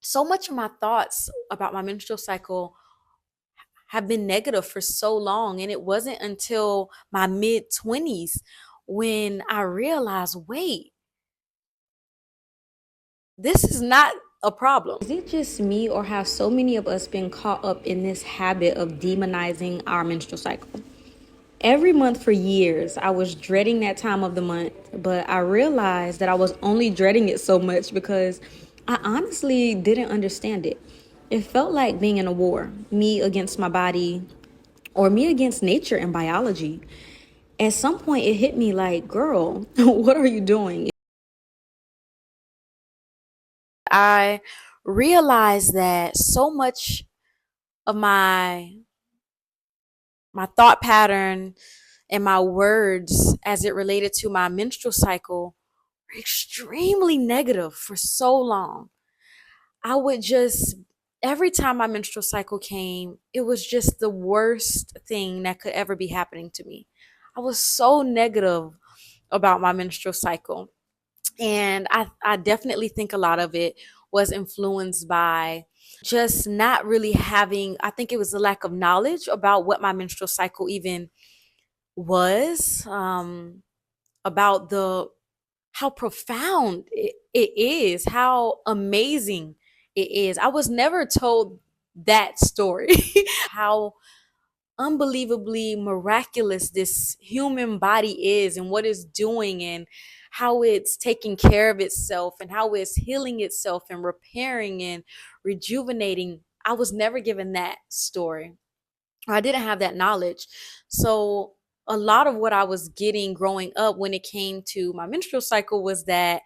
So much of my thoughts about my menstrual cycle have been negative for so long. And it wasn't until my mid 20s when I realized, wait, this is not a problem. Is it just me, or have so many of us been caught up in this habit of demonizing our menstrual cycle? Every month for years, I was dreading that time of the month, but I realized that I was only dreading it so much because I honestly didn't understand it. It felt like being in a war, me against my body, or me against nature and biology. At some point, it hit me like, girl, what are you doing? I realized that so much of my thought pattern and my words as it related to my menstrual cycle were extremely negative for so long. I would just, every time my menstrual cycle came, it was just the worst thing that could ever be happening to me. I was so negative about my menstrual cycle. And I definitely think a lot of it was influenced by just not really having, I think it was the lack of knowledge about what my menstrual cycle even was, about the how profound it is, how amazing it is. I was never told that story, how unbelievably miraculous this human body is and what it's doing and how it's taking care of itself and how it's healing itself and repairing and rejuvenating. I was never given that story. I didn't have that knowledge. So a lot of what I was getting growing up when it came to my menstrual cycle was that,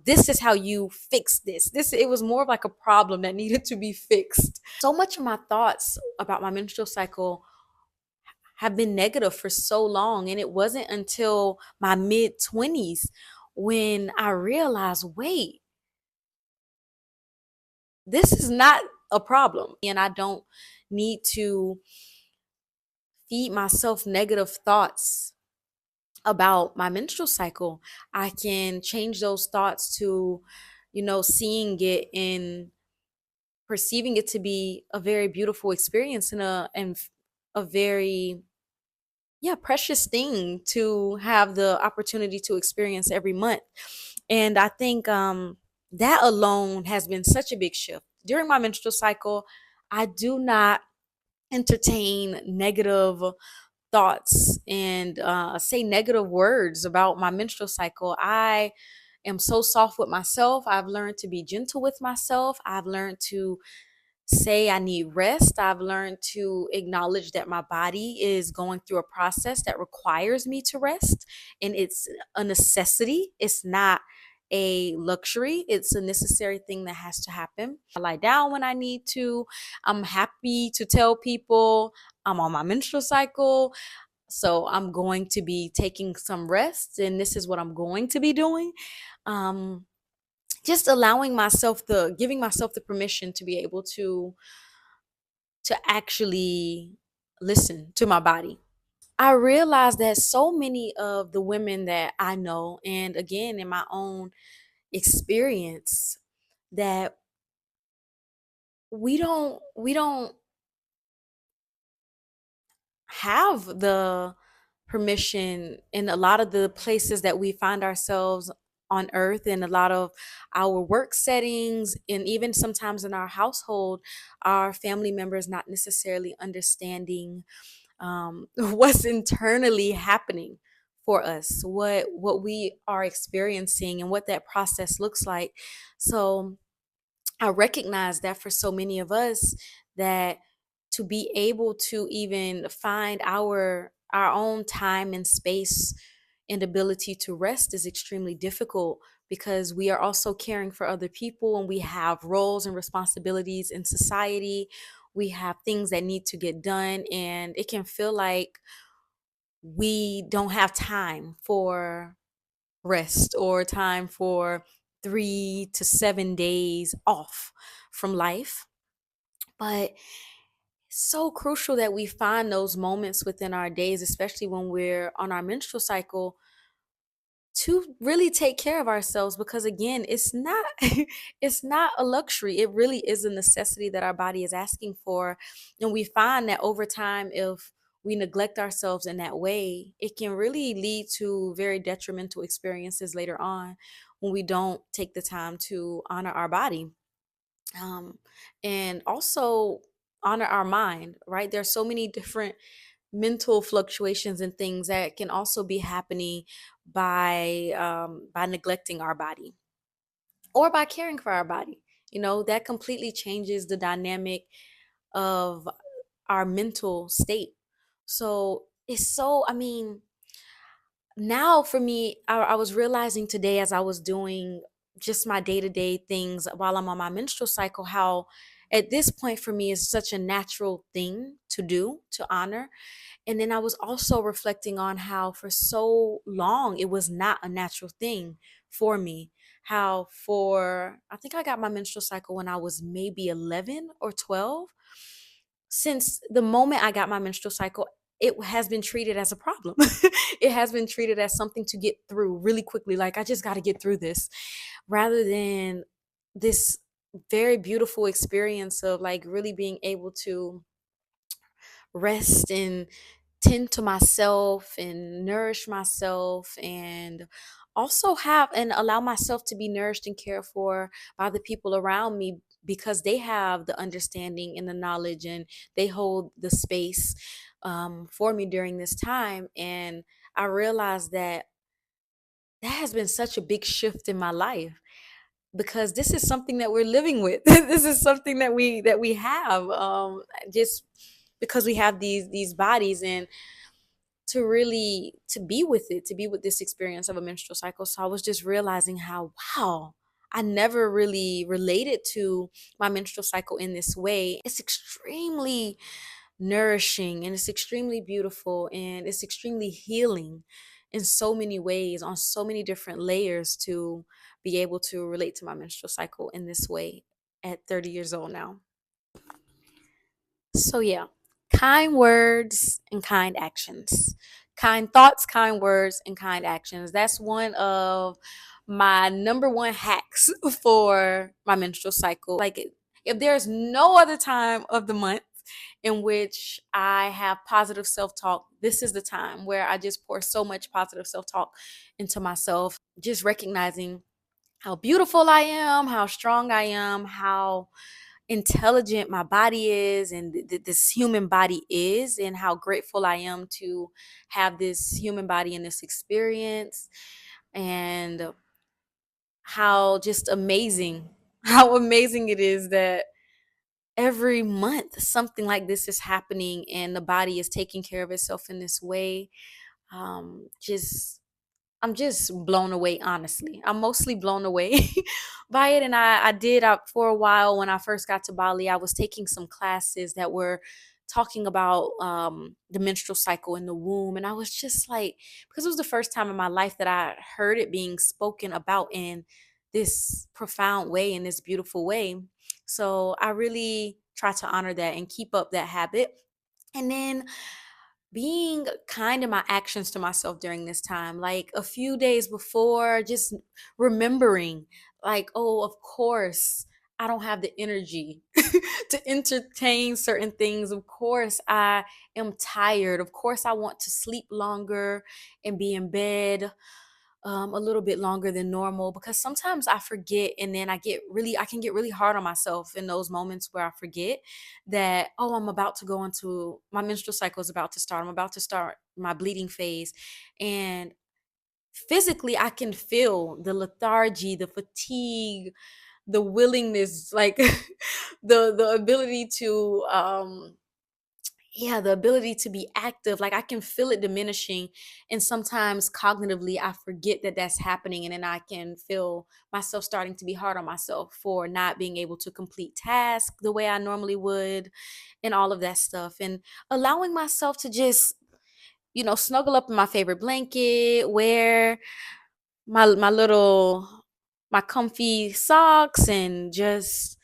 this is how you fix this. It was more of like a problem that needed to be fixed. So much of my thoughts about my menstrual cycle have been negative for so long. And it wasn't until my mid 20s when I realized, wait, this is not a problem. And I don't need to feed myself negative thoughts about my menstrual cycle. I can change those thoughts to, seeing it and perceiving it to be a very beautiful experience and a very, yeah, precious thing to have the opportunity to experience every month. And I think that alone has been such a big shift. During my menstrual cycle, I do not entertain negative thoughts and say negative words about my menstrual cycle. I am so soft with myself. I've learned to be gentle with myself. I've learned to say I need rest. I've learned to acknowledge that my body is going through a process that requires me to rest. And it's a necessity, it's not a luxury, it's a necessary thing that has to happen. I lie down when I need to. I'm happy to tell people I'm on my menstrual cycle. So I'm going to be taking some rest, and this is what I'm going to be doing. Um, just allowing myself giving myself the permission to be able to actually listen to my body. I realized that so many of the women that I know, and again in my own experience, that we don't have the permission in a lot of the places that we find ourselves on earth, in a lot of our work settings, and even sometimes in our household, our family members not necessarily understanding what's internally happening for us, what we are experiencing and what that process looks like. So I recognize that for so many of us, that to be able to even find our own time and space and ability to rest is extremely difficult, because we are also caring for other people and we have roles and responsibilities in society. We have things that need to get done, and it can feel like we don't have time for rest or time for 3 to 7 days off from life. But it's so crucial that we find those moments within our days, especially when we're on our menstrual cycle, to really take care of ourselves, because again, it's not it's not a luxury. It really is a necessity that our body is asking for. And we find that over time, if we neglect ourselves in that way, it can really lead to very detrimental experiences later on when we don't take the time to honor our body, um, and also honor our mind, right? There's so many different mental fluctuations and things that can also be happening by neglecting our body or by caring for our body. That completely changes the dynamic of our mental state. So it's so, I mean, now for me, I was realizing today as I was doing just my day-to-day things while I'm on my menstrual cycle, how at this point for me is such a natural thing to do, to honor. And then I was also reflecting on how for so long it was not a natural thing for me. How for, I think I got my menstrual cycle when I was maybe 11 or 12. Since the moment I got my menstrual cycle, it has been treated as a problem. It has been treated as something to get through really quickly. Like, I just got to get through this, rather than this very beautiful experience of like really being able to rest and tend to myself and nourish myself, and also have and allow myself to be nourished and cared for by the people around me, because they have the understanding and the knowledge, and they hold the space for me during this time. And I realized that that has been such a big shift in my life, because this is something that we're living with. This is something that we have, just because we have these bodies, and to really to be with it, to be with this experience of a menstrual cycle. So I was just realizing how, wow, I never really related to my menstrual cycle in this way. It's extremely nourishing, and it's extremely beautiful, and it's extremely healing in so many ways, on so many different layers, to be able to relate to my menstrual cycle in this way at 30 years old now. So, yeah, kind words and kind actions. Kind thoughts, kind words, and kind actions. That's one of my number one hacks for my menstrual cycle. Like, if there's no other time of the month in which I have positive self talk, this is the time where I just pour so much positive self talk into myself, just recognizing how beautiful I am, how strong I am, how intelligent my body is, and this human body is, and how grateful I am to have this human body and this experience, and how just amazing how amazing it is that every month something like this is happening, and the body is taking care of itself in this way. Just I'm just blown away, honestly. I'm mostly blown away by it. And I did, for a while when I first got to Bali, I was taking some classes that were talking about the menstrual cycle in the womb. And I was just like, because it was the first time in my life that I heard it being spoken about in this profound way, in this beautiful way. So I really try to honor that and keep up that habit. And then being kind in my actions to myself during this time, like a few days before, just remembering, like, oh, of course I don't have the energy to entertain certain things. Of course I am tired. Of course I want to sleep longer and be in bed a little bit longer than normal, because sometimes I forget, and then I can get really hard on myself in those moments where I forget that, oh, I'm about to go into my menstrual cycle is about to start. I'm about to start my bleeding phase. And physically, I can feel the lethargy, the fatigue, the willingness, like the ability to yeah, the ability to be active. Like, I can feel it diminishing, and sometimes cognitively I forget that that's happening, and then I can feel myself starting to be hard on myself for not being able to complete tasks the way I normally would, and all of that stuff. And allowing myself to just, snuggle up in my favorite blanket, wear my comfy socks, and just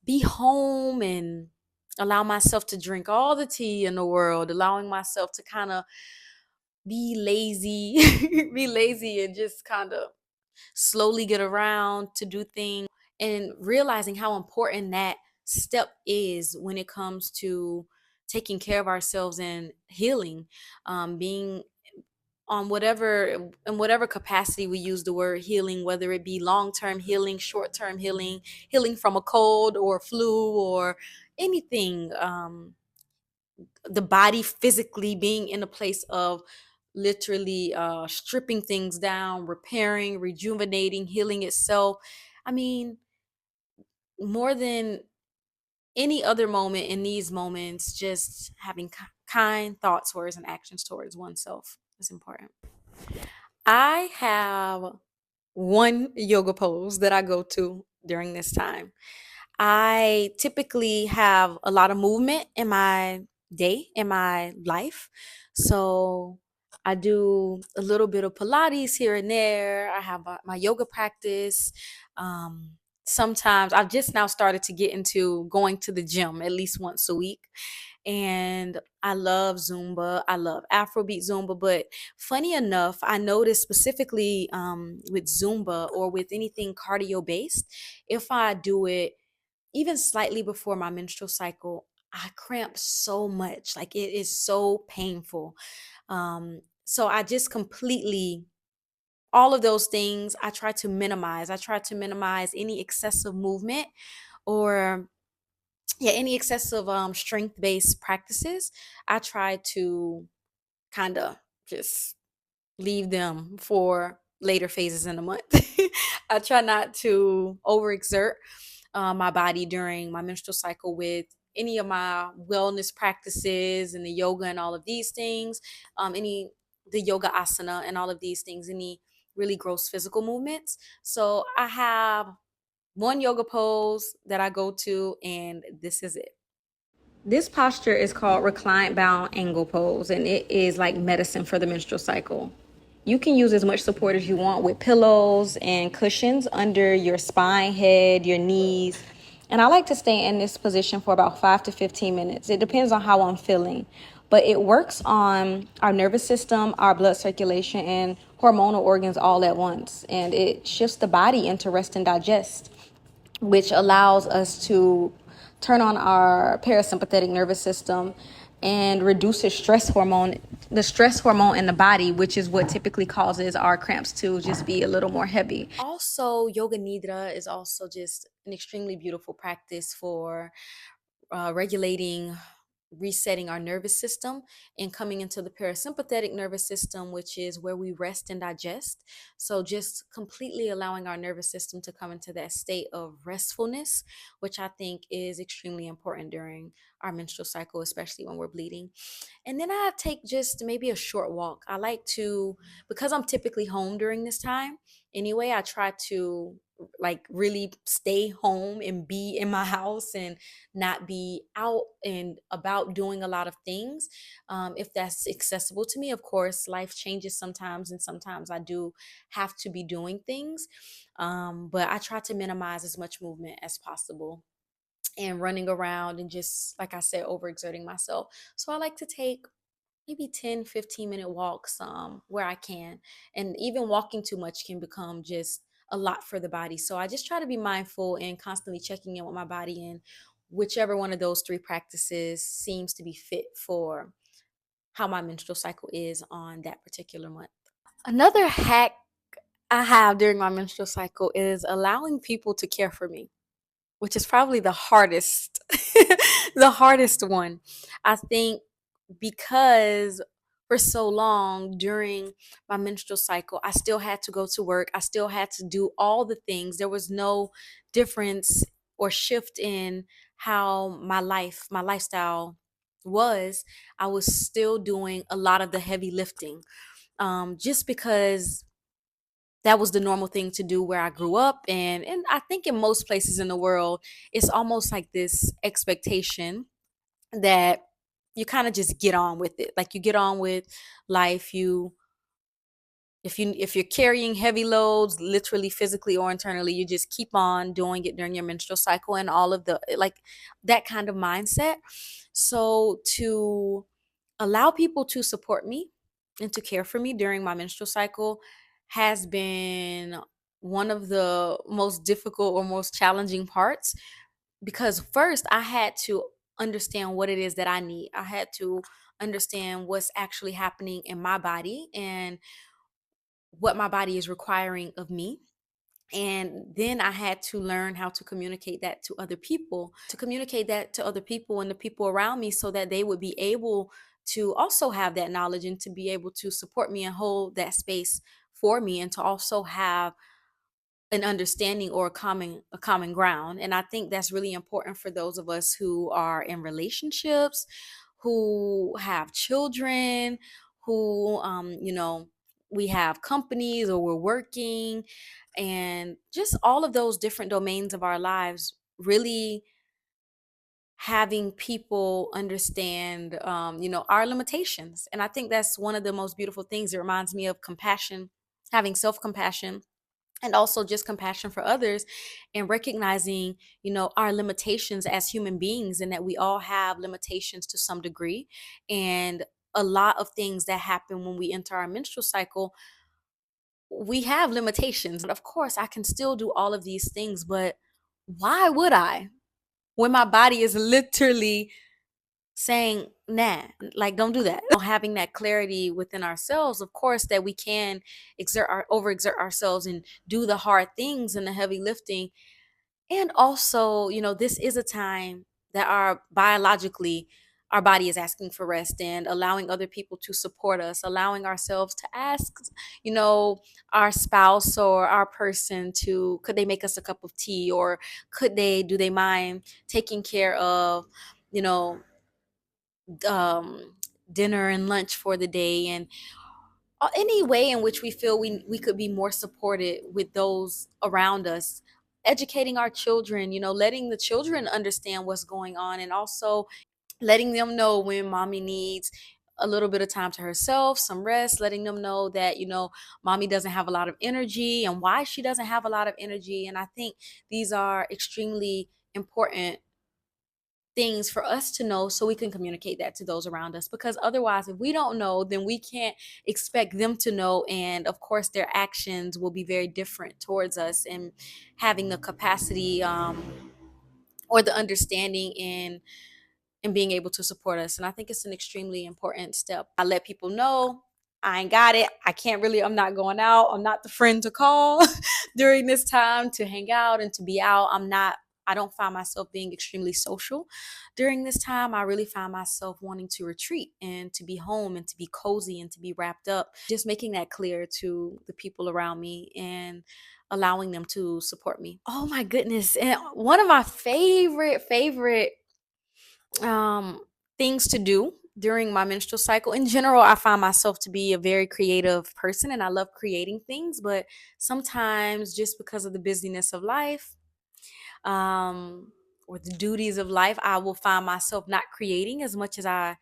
be home, and allow myself to drink all the tea in the world, allowing myself to kind of be lazy, be lazy and just kind of slowly get around to do things, and realizing how important that step is when it comes to taking care of ourselves and healing, being on whatever, in whatever capacity we use the word healing, whether it be long-term healing, short-term healing, healing from a cold or flu or anything, the body physically being in a place of literally stripping things down, repairing, rejuvenating, healing itself. I mean, more than any other moment, in these moments, just having kind thoughts, words, and actions towards oneself is important. I have one yoga pose that I go to during this time. I typically have a lot of movement in my day, in my life. So I do a little bit of Pilates here and there. I have my yoga practice. Um, Sometimes I've just now started to get into going to the gym at least once a week. And I love Zumba. I love Afrobeat Zumba. But funny enough, I noticed specifically with Zumba or with anything cardio based, if I do it even slightly before my menstrual cycle, I cramp so much. Like it is so painful. So I just completely, all of those things, I try to minimize. I try to minimize any excessive movement or yeah, any excessive strength based practices. I try to kind of just leave them for later phases in the month. I try not to overexert my body during my menstrual cycle with any of my wellness practices and the yoga and all of these things, any the yoga asana and all of these things, any really gross physical movements. So I have one yoga pose that I go to, and this is it. This posture is called reclined bound angle pose, and it is like medicine for the menstrual cycle. You can use as much support as you want with pillows and cushions under your spine, head, your knees. And I like to stay in this position for about 5 to 15 minutes. It depends on how I'm feeling. But it works on our nervous system, our blood circulation, and hormonal organs all at once. And it shifts the body into rest and digest, which allows us to turn on our parasympathetic nervous system and reduces the stress hormone in the body, which is what typically causes our cramps to just be a little more heavy. Also, yoga nidra is also just an extremely beautiful practice for regulating, resetting our nervous system and coming into the parasympathetic nervous system, which is where we rest and digest. So, just completely allowing our nervous system to come into that state of restfulness, which I think is extremely important during our menstrual cycle, especially when we're bleeding. And then I take just maybe a short walk. I like to, because I'm typically home during this time anyway, I try to like really stay home and be in my house and not be out and about doing a lot of things. If that's accessible to me, of course, life changes sometimes, and sometimes I do have to be doing things. But I try to minimize as much movement as possible and running around and just, like I said, overexerting myself. So I like to take maybe 10-15 minute walks where I can. And even walking too much can become just a lot for the body. So I just try to be mindful and constantly checking in with my body, and whichever one of those three practices seems to be fit for how my menstrual cycle is on that particular month. Another hack I have during my menstrual cycle is allowing people to care for me, which is probably the hardest, the hardest one. I think because for so long during my menstrual cycle, I still had to go to work. I still had to do all the things. There was no difference or shift in how my lifestyle was. I was still doing a lot of the heavy lifting, just because that was the normal thing to do where I grew up. And I think in most places in the world, it's almost like this expectation that you kind of just get on with it. Like you get on with life. If you're carrying heavy loads, literally, physically or internally, you just keep on doing it during your menstrual cycle and all of the like that kind of mindset. So to allow people to support me and to care for me during my menstrual cycle has been one of the most difficult or most challenging parts, because first I had to understand what it is that I need. I had to understand what's actually happening in my body and what my body is requiring of me. And then I had to learn how to communicate that to other people, and the people around me, so that they would be able to also have that knowledge and to be able to support me and hold that space for me, and to also have an understanding or a common ground. And I think that's really important for those of us who are in relationships, who have children, who we have companies or we're working, and just all of those different domains of our lives. Really having people understand our limitations. And I think that's one of the most beautiful things. It reminds me of compassion, having self-compassion, and also just compassion for others, and recognizing our limitations as human beings, and that we all have limitations to some degree. And a lot of things that happen when we enter our menstrual cycle, we have limitations. Of course, I can still do all of these things, but why would I, when my body is literally saying, nah, like, don't do that. Having that clarity within ourselves, of course, that we can overexert ourselves and do the hard things and the heavy lifting. And also, this is a time that our body is asking for rest, and allowing other people to support us, allowing ourselves to ask, you know, our spouse or our person to, could they make us a cup of tea, or do they mind taking care of, you know, um, dinner and lunch for the day, and any way in which we feel we could be more supported with those around us. Educating our children, letting the children understand what's going on, and also letting them know when mommy needs a little bit of time to herself, some rest, letting them know that, mommy doesn't have a lot of energy and why she doesn't have a lot of energy. And I think these are extremely important things for us to know, so we can communicate that to those around us, because otherwise, if we don't know, then we can't expect them to know. And of course, their actions will be very different towards us, and having the capacity, or the understanding and being able to support us. And I think it's an extremely important step. I let people know I ain't got it. I'm not going out. I'm not the friend to call during this time to hang out and to be out. I don't find myself being extremely social during this time. I really find myself wanting to retreat and to be home and to be cozy and to be wrapped up. Just making that clear to the people around me and allowing them to support me. Oh my goodness. And one of my favorite um things to do during my menstrual cycle, in general, I find myself to be a very creative person, and I love creating things. But sometimes, just because of the busyness of life, um or the duties of life, I will find myself not creating as much as I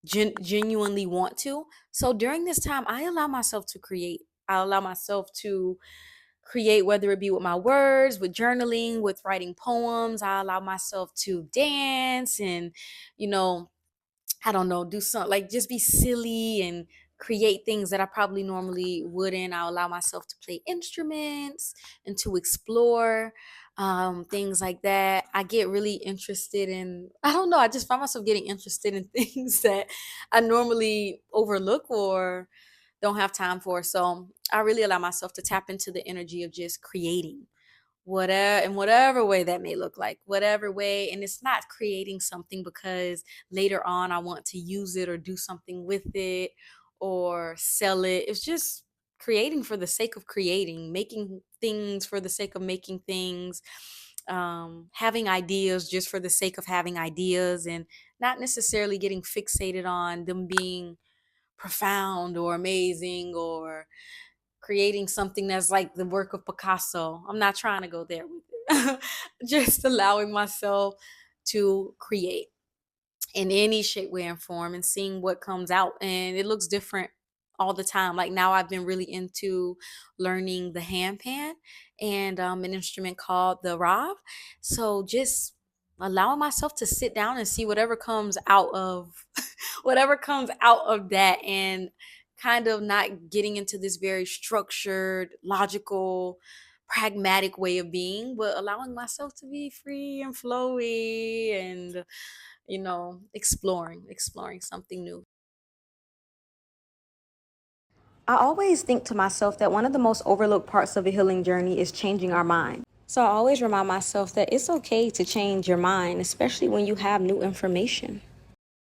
genuinely want to. So during this time, I allow myself to create. I allow myself to create, whether it be with my words, with journaling, with writing poems. I allow myself to dance and, you know, I don't know, do something like just be silly and create things that I probably normally wouldn't. I'll allow myself to play instruments and to explore things like that. I get really interested in, I don't know, I just find myself getting interested in things that I normally overlook or don't have time for. So I really allow myself to tap into the energy of just creating, whatever, in whatever way that may look like, whatever way. And it's not creating something because later on I want to use it or do something with it or sell it. It's just creating for the sake of creating, making things for the sake of making things, having ideas just for the sake of having ideas, and not necessarily getting fixated on them being profound or amazing, or creating something that's like the work of Picasso. I'm not trying to go there with it. Just allowing myself to create in any shape, way, and form, and seeing what comes out. And it looks different all the time. Like now, I've been really into learning the handpan and an instrument called the Rav. So just allowing myself to sit down and see whatever comes out of whatever comes out of that, and kind of not getting into this very structured, logical, pragmatic way of being, but allowing myself to be free and flowy and, exploring something new. I always think to myself that one of the most overlooked parts of a healing journey is changing our mind. So I always remind myself that it's okay to change your mind, especially when you have new information.